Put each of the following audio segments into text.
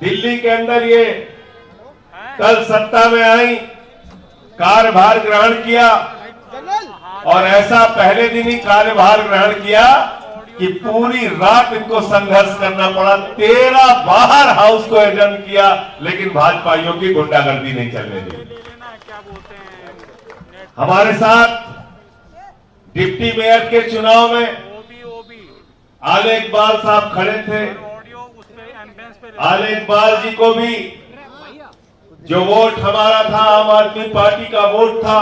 दिल्ली के अंदर ये कल सत्ता में आई, कार्यभार ग्रहण किया और ऐसा पहले दिन ही कार्यभार ग्रहण किया कि पूरी रात इनको संघर्ष करना पड़ा। 13 बार हाउस को एडजर्न किया, लेकिन भाजपाइयों की गुंडागर्दी नहीं चलने दी। हमारे साथ डिप्टी मेयर के चुनाव में आले इकबाल साहब खड़े थे। आले इकबाल जी को भी जो वोट हमारा था, आम आदमी पार्टी का वोट था,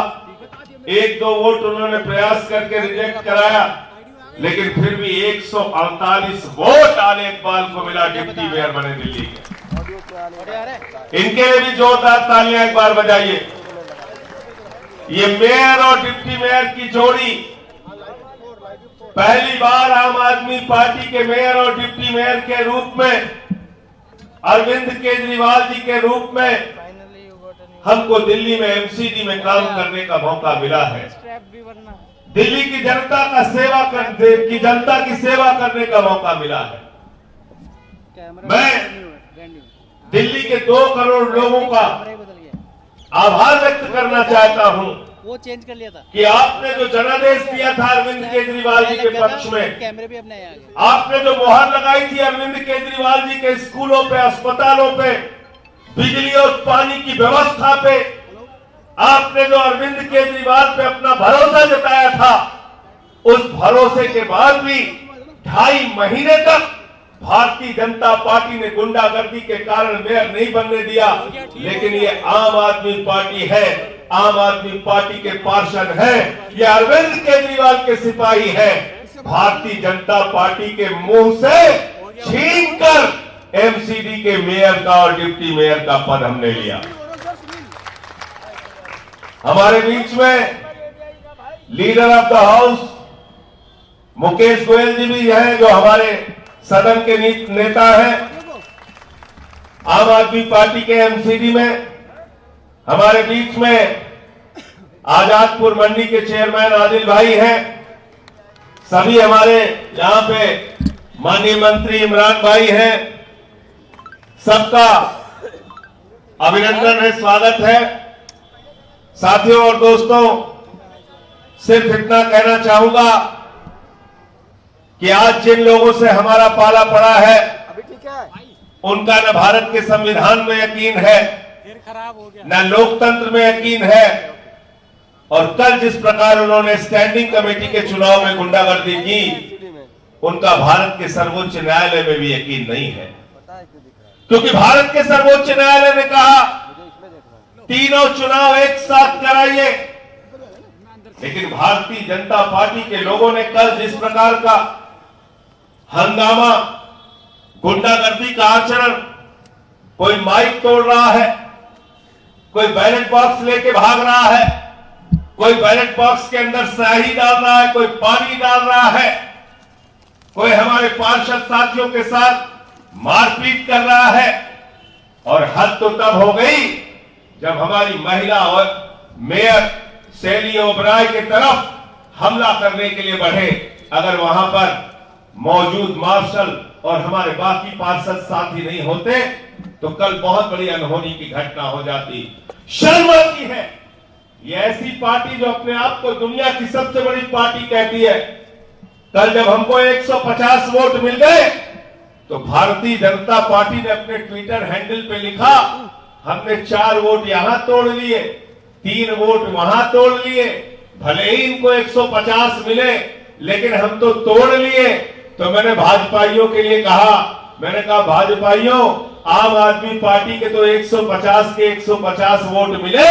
1-2 वोट उन्होंने प्रयास करके रिजेक्ट कराया, लेकिन फिर भी 148 वोट आले इकबाल को मिला, डिप्टी मेयर बने दिल्ली के। इनके लिए भी जोरदार तालियां एक बार बजाइए। ये मेयर और डिप्टी मेयर की जोड़ी पहली बार आम आदमी पार्टी के मेयर और डिप्टी मेयर के रूप में, अरविंद केजरीवाल जी के रूप में हमको दिल्ली में एमसीडी में काम करने का मौका मिला है। दिल्ली की जनता की सेवा करने का मौका मिला है। मैं दिल्ली के 2 करोड़ लोगों का आभार व्यक्त करना चाहता हूं वो चेंज कर लिया था कि आपने जो जनादेश दिया था अरविंद केजरीवाल जी के पक्ष में, कैमरे भी अपने आगे, आपने जो मुहर लगाई थी अरविंद केजरीवाल जी के स्कूलों पे, अस्पतालों पे, बिजली और पानी की व्यवस्था पे, आपने जो अरविंद केजरीवाल पे अपना भरोसा जताया था, उस भरोसे के बाद भी 2.5 महीने तक भारतीय जनता पार्टी ने गुंडागर्दी के कारण मेयर नहीं बनने दिया। लेकिन ये आम आदमी पार्टी है, आम आदमी पार्टी के पार्षद है, ये अरविंद केजरीवाल के सिपाही है। भारतीय जनता पार्टी के मुंह से छीनकर एमसीडी के मेयर का और डिप्टी मेयर का पद हमने लिया। हमारे बीच में leader of the house Mukesh Goyal ji भी हैं, जो हमारे सदन के नेता हैं। आम आदमी पार्टी के एमसीडी में हमारे बीच में आजादपुर मंडी के चेयरमैन आदिल भाई हैं। सभी हमारे यहां पे माननीय मंत्री इमरान भाई हैं। सबका अभिनंदन है, स्वागत है। साथियों और दोस्तों, सिर्फ इतना कहना चाहूंगा कि आज जिन लोगों से हमारा पाला पड़ा है, उनका न भारत के संविधान में यकीन है, न लोकतंत्र में यकीन है, और कल जिस प्रकार उन्होंने स्टैंडिंग कमेटी के चुनाव में गुंडागर्दी की, उनका भारत के सर्वोच्च न्यायालय में भी यकीन नहीं है। क्योंकि भारत के सर्वोच्च न्यायालय ने कहा तीनों चुनाव एक साथ कराइए, लेकिन भारतीय जनता पार्टी के लोगों ने कल जिस प्रकार का हंगामा, गुंडागर्दी का आचरण, कोई माइक तोड़ रहा है, कोई बैलेट बॉक्स लेके भाग रहा है, कोई बैलेट बॉक्स के अंदर स्याही डाल रहा है, कोई पानी डाल रहा है, कोई हमारे पार्षद साथियों के साथ मारपीट कर रहा है, और हद तो तब हो गई जब हमारी महिला और मेयर शैली ओबराय की तरफ हमला करने के लिए बढ़े। अगर वहां पर मौजूद मार्शल और हमारे बाकी पार्षद साथी नहीं होते तो कल बहुत बड़ी अनहोनी की घटना हो जाती। शर्म आती है, ये ऐसी पार्टी जो अपने आप को दुनिया की सबसे बड़ी पार्टी कहती है, कल जब हमको 150 वोट मिल गए तो भारतीय जनता पार्टी ने अपने ट्विटर हैंडल पे लिखा, हमने 4 वोट यहां तोड़ लिए, 3 वोट वहां तोड़ लिए, भले ही इनको 150 मिले लेकिन हम तो तोड़ लिए। तो मैंने भाजपाइयों के लिए कहा, मैंने कहा भाजपाइयों, आम आदमी पार्टी के तो 150 के 150 वोट मिले,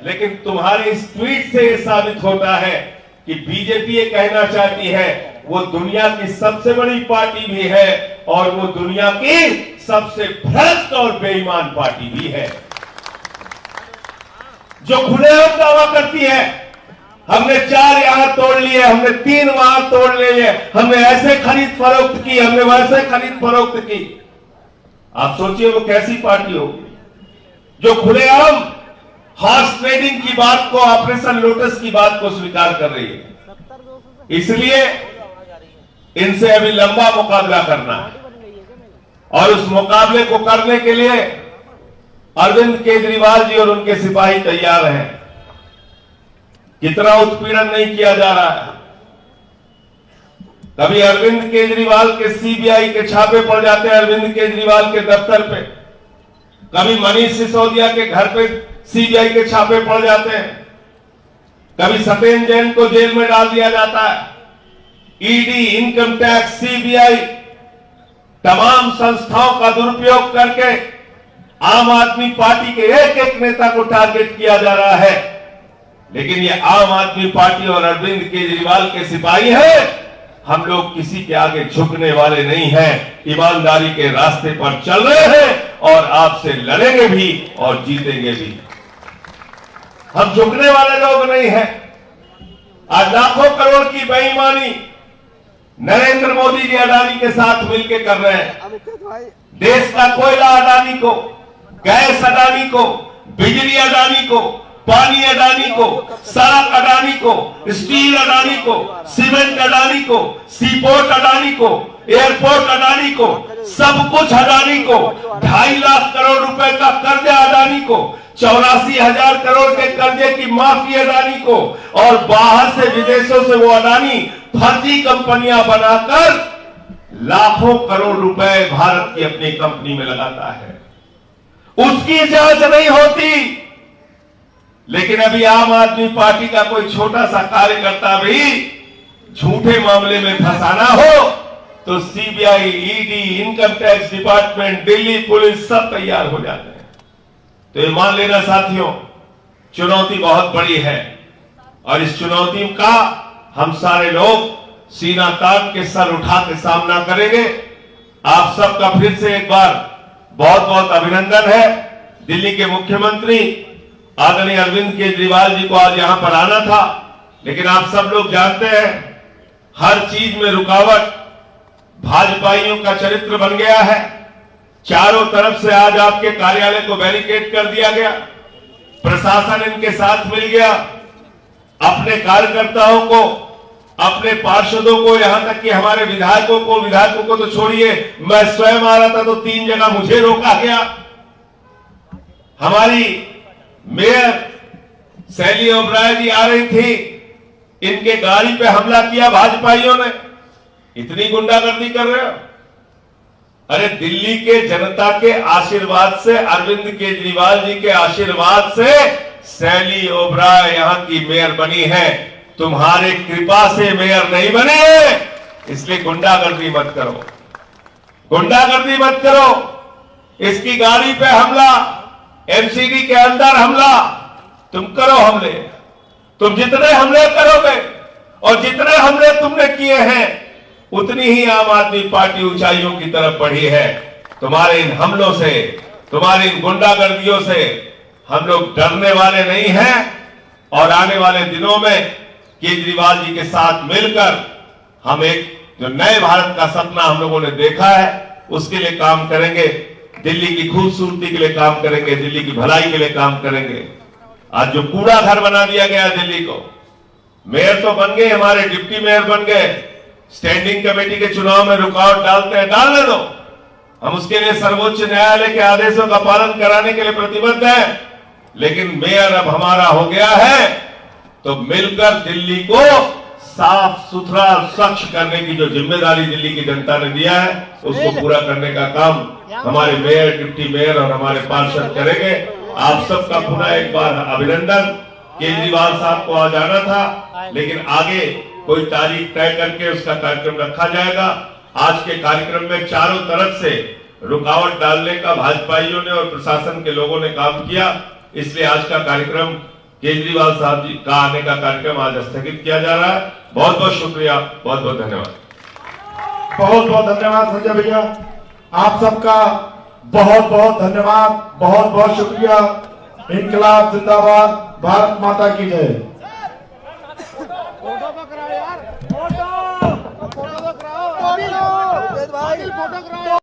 लेकिन तुम्हारे इस ट्वीट से यह साबित होता है कि बीजेपी ये कहना चाहती है वो दुनिया की सबसे बड़ी पार्टी भी है और वो दुनिया की सबसे भ्रष्ट और बेईमान पार्टी भी है, जो खुलेआम दावा करती है हमने 4 यहां तोड़ लिए, हमने 3 वहां तोड़ लिए, हमने ऐसे खरीद फरोख्त की, हमने वैसे खरीद फरोख्त की। आप सोचिए वो कैसी पार्टी होगी जो खुलेआम हॉर्स ट्रेडिंग की बात को, ऑपरेशन लोटस की बात को स्वीकार कर रही है। इसलिए इनसे अभी लंबा मुकाबला करना है और उस मुकाबले को करने के लिए अरविंद केजरीवाल जी और उनके सिपाही तैयार हैं। कितना उत्पीड़न नहीं किया जा रहा है। कभी अरविंद केजरीवाल के सीबीआई के छापे पड़ जाते हैं अरविंद केजरीवाल के दफ्तर पे, कभी मनीष सिसोदिया के घर पे सीबीआई के छापे पड़ जाते हैं, कभी सत्येंद्र जैन को जेल में डाल दिया जाता है। ईडी, इनकम टैक्स, सीबीआई तमाम संस्थाओं का दुरुपयोग करके आम आदमी पार्टी के एक एक नेता को टारगेट किया जा रहा है। लेकिन ये आम आदमी पार्टी और अरविंद केजरीवाल के सिपाही हैं। हम लोग किसी के आगे झुकने वाले नहीं हैं, ईमानदारी के रास्ते पर चल रहे हैं और आपसे लड़ेंगे भी और जीतेंगे भी। हम झुकने वाले लोग नहीं हैं। आज लाखों करोड़ की बेईमानी नरेंद्र मोदी जी अडानी के साथ मिलकर कर रहे हैं। देश का कोयला अडानी को, गैस अडानी को, बिजली अडानी को, पानी अडानी को, सड़क अडानी को, स्टील अडानी को, सीमेंट अडानी को, सीपोर्ट अडानी को, एयरपोर्ट अडानी को, सब कुछ अडानी को, 2.5 लाख करोड़ रुपए का कर्जा अडानी को, 84,000 करोड़ के कर्जे की माफी अडानी को, और बाहर से विदेशों से वो अडानी फर्जी कंपनियां बनाकर लाखों करोड़ रुपए भारत की अपनी कंपनी में लगाता है। उसकी जांच नहीं होती। लेकिन अभी आम आदमी पार्टी का कोई छोटा सा कार्यकर्ता भी झूठे मामले में फंसाना हो तो CBI, ED, income tax department, Delhi police सब तैयार हो जाते हैं। तो ये मान लेना साथियों, चुनौती बहुत बड़ी है और इस चुनौती का हम सारे लोग सीना तान के सर उठा के सामना करेंगे। आप सबका फिर से एक बार बहुत बहुत अभिनंदन है। दिल्ली के मुख्यमंत्री आदरणीय अरविंद केजरीवाल जी को आज यहां पर आना था, लेकिन आप सब लोग जानते हैं हर चीज में रुकावट भाजपाइयों का चरित्र बन गया है। चारों तरफ से आज आपके कार्यालय को बैरिकेड कर दिया गया, प्रशासन इनके साथ मिल गया। अपने कार्यकर्ताओं को, अपने पार्षदों को, यहां तक कि हमारे विधायकों को तो छोड़िए, मैं स्वयं आ रहा था तो 3 जगह मुझे रोका गया। हमारी मेयर शैली ओबराय जी आ रही थी, इनके गाड़ी पे हमला किया भाजपाइयों ने। इतनी गुंडागर्दी कर रहे हो? अरे दिल्ली के जनता के आशीर्वाद से, अरविंद केजरीवाल जी के आशीर्वाद से शैली ओबराय यहां की मेयर बनी है, तुम्हारे कृपा से मेयर नहीं बने। इसलिए गुंडागर्दी मत करो, गुंडागर्दी मत करो। इसकी गाड़ी पे हमला, एमसीडी के अंदर हमला, तुम करो हमले। तुम जितने हमले करोगे और जितने हमले तुमने किए हैं उतनी ही आम आदमी पार्टी ऊंचाइयों की तरफ बढ़ी है। तुम्हारे इन हमलों से, तुम्हारी इन गुंडागर्दियों से हम लोग डरने वाले नहीं हैं और आने वाले दिनों में केजरीवाल जी के साथ मिलकर हम एक जो नए भारत का सपना हम लोगों ने देखा है उसके लिए काम करेंगे। दिल्ली की खूबसूरती के लिए काम करेंगे, दिल्ली की भलाई के लिए काम करेंगे। आज जो कूड़ा घर बना दिया गया दिल्ली को, मेयर तो बन गए, हमारे डिप्टी मेयर बन गए, स्टैंडिंग कमेटी के चुनाव में रुकावट डालते हैं, डालने दो। हम उसके लिए सर्वोच्च न्यायालय के आदेशों का पालन कराने के लिए प्रतिबद्ध हैं। लेकिन मेयर अब हमारा हो गया है तो मिलकर दिल्ली को साफ सुथरा स्वच्छ करने की जो जिम्मेदारी दिल्ली की जनता ने दिया है उसको पूरा करने का काम हमारे मेयर, डिप्टी मेयर और हमारे पार्षद करेंगे। आप सबका पुनः एक बार अभिनंदन। केजरीवाल साहब को आज आना था, लेकिन आगे कोई तारीख तय करके उसका कार्यक्रम रखा जाएगा। आज के कार्यक्रम में चारों तरफ से रुकावट डालने का भाजपाइयों ने और प्रशासन के लोगों ने काम किया, इसलिए आज का कार्यक्रम केजरीवाल साहब जी का आने का कार्यक्रम आज स्थगित किया जा रहा है। बहुत बहुत शुक्रिया, बहुत बहुत धन्यवाद। बहुत बहुत धन्यवाद संजय भैया, आप सबका बहुत बहुत धन्यवाद, बहुत बहुत शुक्रिया। इनकलाब जिंदाबाद, भारत माता की जय। फोटो